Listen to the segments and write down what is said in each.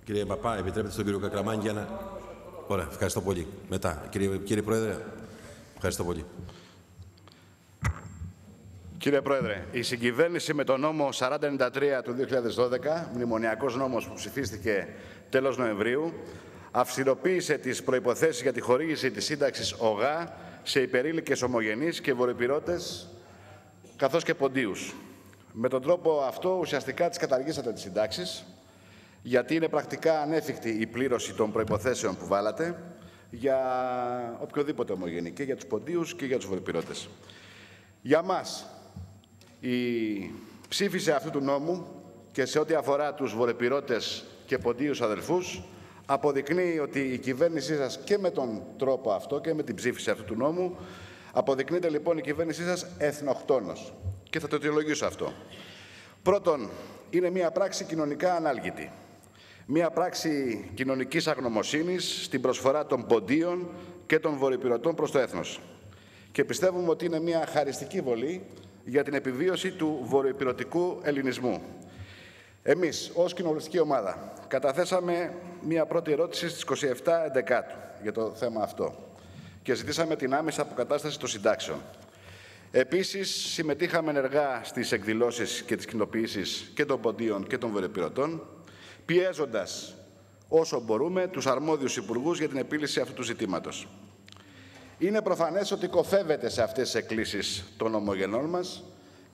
Κύριε Παπά, επιτρέπετε στον κύριο Κακραμάνη για να... Ωραία, ευχαριστώ πολύ. Μετά, κύριε Πρόεδρε, ευχαριστώ πολύ. Κύριε Πρόεδρε, η συγκυβέρνηση με τον νόμο 4093 του 2012, μνημονιακός νόμος που ψηφίστηκε τέλος Νοεμβρίου, αυστηροποίησε τις προϋποθέσεις για τη χορήγηση της σύνταξης ΟΓΑ σε υπερήλικες ομογενείς και βορειοπυρώτες, καθώς και ποντίους. Με τον τρόπο αυτό ουσιαστικά τις καταργήσατε τις συντάξεις, γιατί είναι πρακτικά ανέφικτη η πλήρωση των προϋποθέσεων που βάλατε για οποιοδήποτε ομογενή, και για τους ποντίους και για τους βορειοπυρώτες. Για μας, η ψήφιση αυτού του νόμου και σε ό,τι αφορά τους βορειοπυρώτες και ποντίους αδελφούς αποδεικνύει ότι η κυβέρνησή σας και με τον τρόπο αυτό και με την ψήφιση αυτού του νόμου αποδεικνύεται λοιπόν η κυβέρνησή σας εθνοχτόνος. Και θα το αιτιολογήσω αυτό. Πρώτον, είναι μια πράξη κοινωνικά ανάλγητη. Μια πράξη κοινωνικής αγνωμοσύνης στην προσφορά των ποντίων και των βορειοπυρωτών προς το έθνος. Και πιστεύουμε ότι είναι μια χαριστική βολή για την επιβίωση του βορειοπυρωτικού ελληνισμού. Εμείς, ως κοινοβουλευτική ομάδα, καταθέσαμε μια πρώτη ερώτηση στις 27 Εντεκάτου για το θέμα αυτό και ζητήσαμε την άμεση αποκατάσταση των συντάξεων. Επίσης, συμμετείχαμε ενεργά στις εκδηλώσεις και τις κοινοποιήσεις και των ποντίων και των βορειοπυρωτών, πιέζοντας όσο μπορούμε τους αρμόδιους υπουργούς για την επίλυση αυτού του ζητήματος. Είναι προφανές ότι κοφεύεται σε αυτές τις εκκλήσεις των ομογενών μας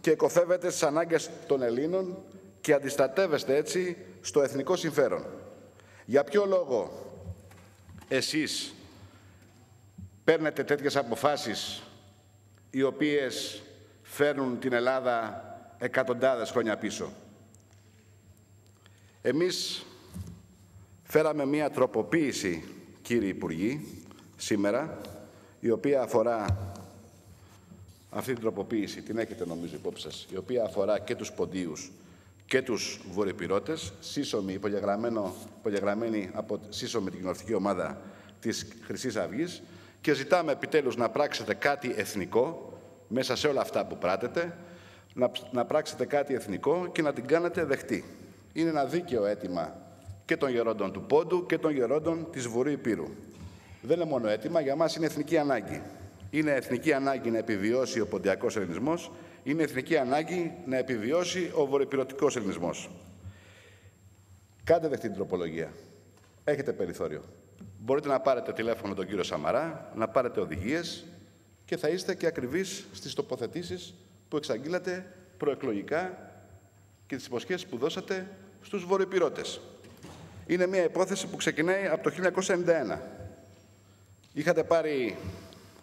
και κοφεύεται στις ανάγκες των Ελλήνων και αντιστατεύεστε έτσι στο εθνικό συμφέρον. Για ποιο λόγο εσείς παίρνετε τέτοιες αποφάσεις οι οποίες φέρνουν την Ελλάδα εκατοντάδες χρόνια πίσω? Εμείς φέραμε μία τροποποίηση, κύριοι Υπουργοί, σήμερα, η οποία αφορά, αυτή την τροποποίηση την έχετε νομίζω υπόψη σας, η οποία αφορά και τους ποντίους και τους βορειοπυρώτες, σύσσωμοι, υπογεγραμμένοι από σύσσωμη την κοινοβουλευτική ομάδα της Χρυσής Αυγής, και ζητάμε επιτέλους να πράξετε κάτι εθνικό, μέσα σε όλα αυτά που πράτετε, να πράξετε κάτι εθνικό και να την κάνετε δεχτή. Είναι ένα δίκαιο αίτημα και των γερόντων του Πόντου και των γερόντων της Βορείου Ηπείρου. Δεν είναι μόνο αίτημα, για μας είναι εθνική ανάγκη. Είναι εθνική ανάγκη να επιβιώσει ο ποντιακός ελληνισμός, είναι εθνική ανάγκη να επιβιώσει ο βορειοπυρωτικός ελληνισμός. Κάντε δεχτή την τροπολογία. Έχετε περιθώριο. Μπορείτε να πάρετε τηλέφωνο τον κύριο Σαμαρά, να πάρετε οδηγίες και θα είστε και ακριβείς στις τοποθετήσεις που εξαγγείλατε προεκλογικά και τις υποσχέσεις που δώσατε στους βορειοπυρώτες. Είναι μια υπόθεση που ξεκινάει από το 1991.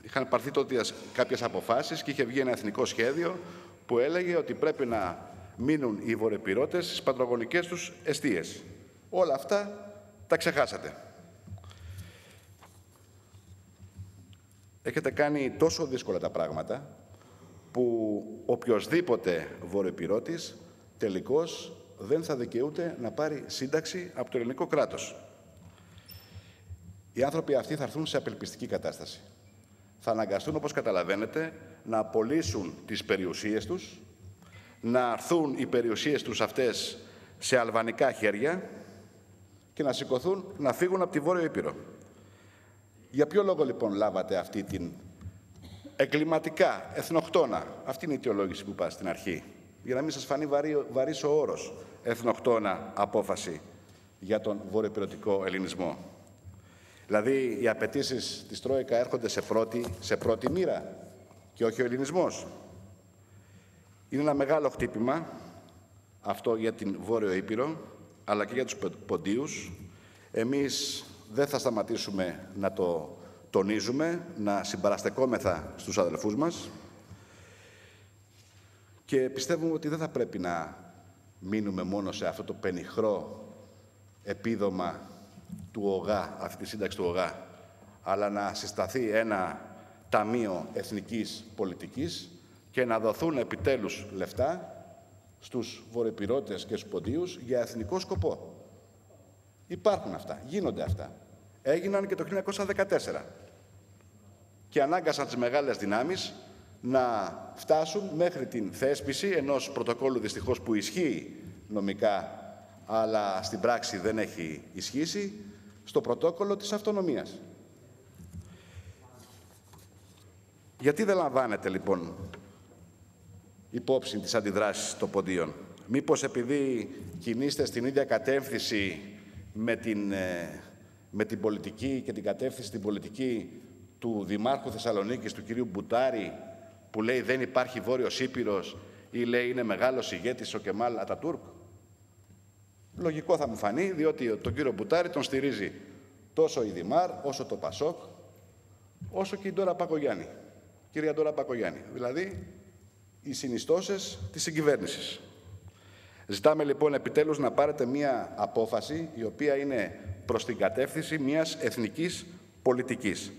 Είχαν πάρθει τότε κάποιες αποφάσεις και είχε βγει ένα εθνικό σχέδιο που έλεγε ότι πρέπει να μείνουν οι βορειοπυρώτες στις πατρογονικές τους εστίες. Όλα αυτά τα ξεχάσατε. Έχετε κάνει τόσο δύσκολα τα πράγματα που οποιοσδήποτε βορειοπυρώτης τελικώς δεν θα δικαιούται να πάρει σύνταξη από το ελληνικό κράτος. Οι άνθρωποι αυτοί θα έρθουν σε απελπιστική κατάσταση. Θα αναγκαστούν, όπως καταλαβαίνετε, να απολύσουν τις περιουσίες τους, να έρθουν οι περιουσίες τους αυτές σε αλβανικά χέρια και να σηκωθούν, να φύγουν από τη Βόρειο Ήπειρο. Για ποιο λόγο λοιπόν λάβατε αυτή την εγκληματικά, εθνοχτώνα, αυτή είναι η αιτιολόγηση που είπα στην αρχή, για να μην σας φανεί βαρύς ο όρος, εθνοχτώνα απόφαση για τον βορειοπυρωτικό ελληνισμό? Δηλαδή, οι απαιτήσεις της Τρόικα έρχονται σε πρώτη μοίρα και όχι ο ελληνισμός. Είναι ένα μεγάλο χτύπημα αυτό για την Βόρειο Ήπειρο, αλλά και για τους ποντίους. Εμείς δεν θα σταματήσουμε να το τονίζουμε, να συμπαραστεκόμεθα στους αδελφούς μας και πιστεύουμε ότι δεν θα πρέπει να μείνουμε μόνο σε αυτό το πενιχρό επίδομα του ΟΓΑ, αυτή τη σύνταξη του ΟΓΑ, αλλά να συσταθεί ένα ταμείο εθνικής πολιτικής και να δοθούν επιτέλους λεφτά στους βορειοπυρώτες και στους ποντίους για εθνικό σκοπό. Υπάρχουν αυτά, γίνονται αυτά. Έγιναν και το 1914 και ανάγκασαν τις μεγάλες δυνάμεις να φτάσουν μέχρι την θέσπιση ενός πρωτοκόλλου, δυστυχώς, που ισχύει νομικά αλλά στην πράξη δεν έχει ισχύσει, στο πρωτόκολλο της αυτονομίας. Γιατί δεν λαμβάνετε λοιπόν υπόψη τις αντιδράσεις των ποντίων? Μήπως επειδή κινείστε στην ίδια κατεύθυνση με την πολιτική και την κατεύθυνση την πολιτική του Δημάρχου Θεσσαλονίκης, του κυρίου Μπουτάρη, που λέει δεν υπάρχει Βόρειος Ήπειρος ή λέει είναι μεγάλος ηγέτης ο Κεμάλ Ατατούρκ? Λογικό θα μου φανεί, διότι τον κύριο Μπουτάρη τον στηρίζει τόσο η Δημάρ, όσο το Πασόκ, όσο και η Ντόρα Πακογιάννη. Κυρία Ντόρα Πακογιάννη, δηλαδή οι συνιστώσεις της συγκυβέρνησης. Ζητάμε λοιπόν επιτέλους να πάρετε μία απόφαση η οποία είναι προς την κατεύθυνση μιας εθνικής πολιτικής.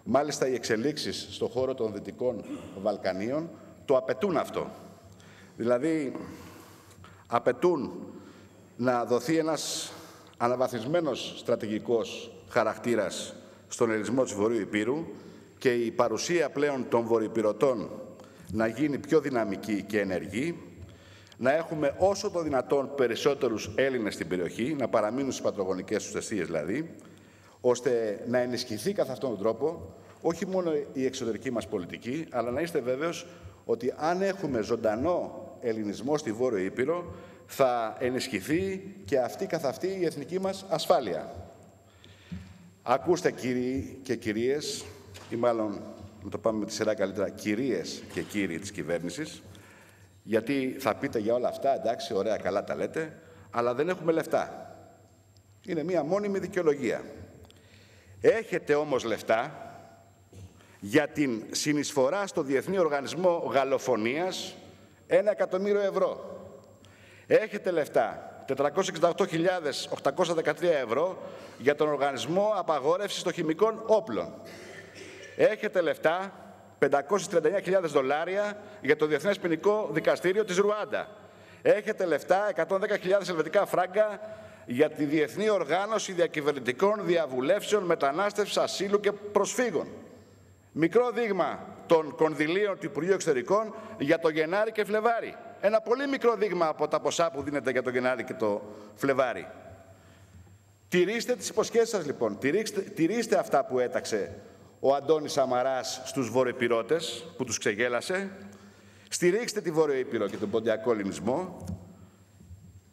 Μάλιστα οι εξελίξεις στον χώρο των Δυτικών Βαλκανίων το απαιτούν αυτό. Δηλαδή απαιτούν να δοθεί ένας αναβαθμισμένος στρατηγικός χαρακτήρας στον ελισμό της Βορείου Ηπείρου και η παρουσία πλέον των βορειοπειρωτών να γίνει πιο δυναμική και ενεργή, να έχουμε όσο το δυνατόν περισσότερους Έλληνες στην περιοχή, να παραμείνουν στις πατρογονικές τους αιστείες δηλαδή, ώστε να ενισχυθεί καθ' αυτόν τον τρόπο όχι μόνο η εξωτερική μας πολιτική, αλλά να είστε βέβαιος ότι αν έχουμε ζωντανό ελληνισμό στη Βόρειο Ήπειρο, θα ενισχυθεί και αυτή καθ' αυτή η εθνική μας ασφάλεια. Ακούστε κύριοι και κυρίες, ή μάλλον να το πάμε με τη σειρά καλύτερα, κυρίες και κύριοι της κυβέρνησης, γιατί θα πείτε για όλα αυτά, εντάξει, ωραία, καλά τα λέτε, αλλά δεν έχουμε λεφτά. Είναι μία μόνιμη δικαιολογία. Έχετε όμως λεφτά για την συνεισφορά στο Διεθνή Οργανισμό Γαλλοφωνίας 1 εκατομμύριο ευρώ. Έχετε λεφτά 468.813 ευρώ για τον Οργανισμό Απαγόρευσης των Χημικών Όπλων. Έχετε λεφτά 539.000 δολάρια για το Διεθνές Ποινικό Δικαστήριο της Ρουάντα. Έχετε λεφτά 110.000 ελβετικά φράγκα για τη Διεθνή Οργάνωση Διακυβερνητικών Διαβουλεύσεων Μετανάστευσης, Ασύλου και Προσφύγων. Μικρό δείγμα των κονδυλίων του Υπουργείου Εξωτερικών για το Γενάρη και Φλεβάρι. Ένα πολύ μικρό δείγμα από τα ποσά που δίνεται για το Γενάρη και το Φλεβάρι. Τηρήστε τις υποσχέσεις σας λοιπόν. Τηρήστε αυτά που έταξε ο Αντώνης Σαμαράς στους βορειοπειρώτες που τους ξεγέλασε. Στηρίξτε τη Βόρειο Ήπειρο και τον ποντιακό ελληνισμό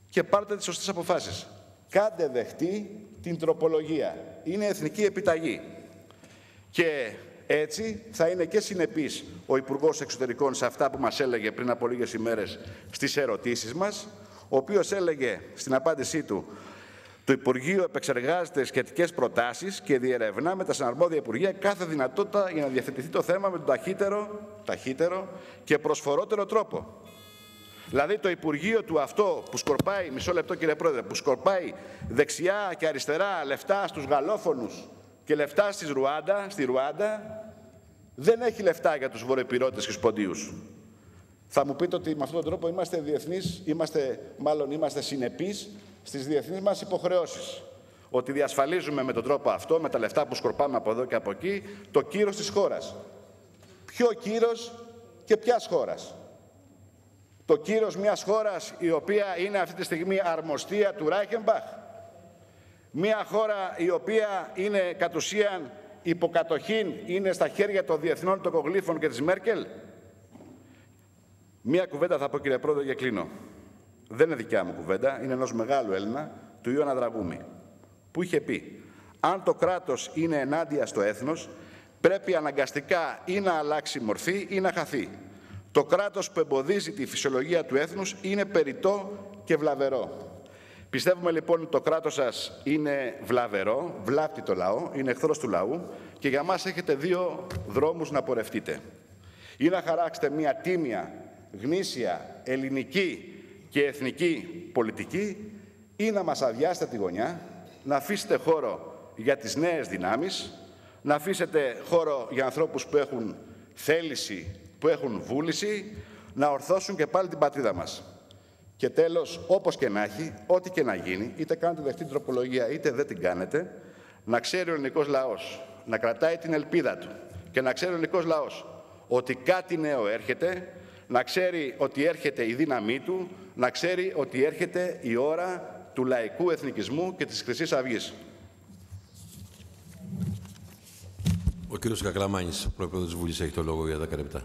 και πάρτε τις σωστές αποφάσεις. Κάντε δεχτή την τροπολογία. Είναι εθνική επιταγή. Και έτσι θα είναι και συνεπής ο Υπουργός Εξωτερικών σε αυτά που μας έλεγε πριν από λίγες ημέρες στις ερωτήσεις μας, ο οποίος έλεγε στην απάντησή του «Το Υπουργείο επεξεργάζεται σχετικές προτάσεις και διερευνά με τα συναρμόδια Υπουργεία κάθε δυνατότητα για να διευθετηθεί το θέμα με τον ταχύτερο και προσφορότερο τρόπο». Δηλαδή το Υπουργείο του αυτό που σκορπάει, μισό λεπτό κύριε Πρόεδρε, που σκορπάει δεξιά και αριστερά λεφτά στους γαλλόφωνους και λεφτά στη Ρουάντα, δεν έχει λεφτά για τους βορειοπειρώτες και τους ποντίους. Θα μου πείτε ότι με αυτόν τον τρόπο είμαστε διεθνείς, είμαστε συνεπείς στις διεθνείς μας υποχρεώσεις. Ότι διασφαλίζουμε με τον τρόπο αυτό, με τα λεφτά που σκορπάμε από εδώ και από εκεί, το κύρος της χώρας. Ποιο κύρος και ποιας χώρας? Το κύρος μιας χώρας η οποία είναι αυτή τη στιγμή αρμοστία του Ράιχενμπαχ. Μια χώρα η οποία είναι κατ' ουσίαν υποκατοχήν, είναι στα χέρια των διεθνών τοκογλύφων και της Μέρκελ. Μία κουβέντα θα πω κύριε Πρόεδρε και κλείνω. Δεν είναι δικιά μου κουβέντα, είναι ενός μεγάλου Έλληνα, του Ιωάννα Δραγούμη, που είχε πει «Αν το κράτος είναι ενάντια στο έθνος, πρέπει αναγκαστικά ή να αλλάξει μορφή ή να χαθεί. Το κράτος που εμποδίζει τη φυσιολογία του έθνους είναι περιττό και βλαβερό». Πιστεύουμε λοιπόν ότι το κράτος σας είναι βλαβερό, βλάπτει το λαό, είναι εχθρός του λαού και για μας έχετε δύο δρόμους να πορευτείτε. Ή να χαράξετε μια τίμια, γνήσια, ελληνική και εθνική πολιτική ή να μας αδειάσετε τη γωνιά, να αφήσετε χώρο για τις νέες δυνάμεις, να αφήσετε χώρο για ανθρώπους που έχουν θέληση, που έχουν βούληση, να ορθώσουν και πάλι την πατρίδα μας. Και τέλος, όπως και να έχει, ό,τι και να γίνει, είτε κάνετε δεχτή τροπολογία είτε δεν την κάνετε, να ξέρει ο ελληνικός λαός, να κρατάει την ελπίδα του και να ξέρει ο ελληνικός λαός ότι κάτι νέο έρχεται, να ξέρει ότι έρχεται η δύναμή του, να ξέρει ότι έρχεται η ώρα του λαϊκού εθνικισμού και της Χρυσής Αυγής. Ο κύριος Κακλαμάνης, πρόεδρος της Βουλής, έχει το λόγο για 10 λεπτά.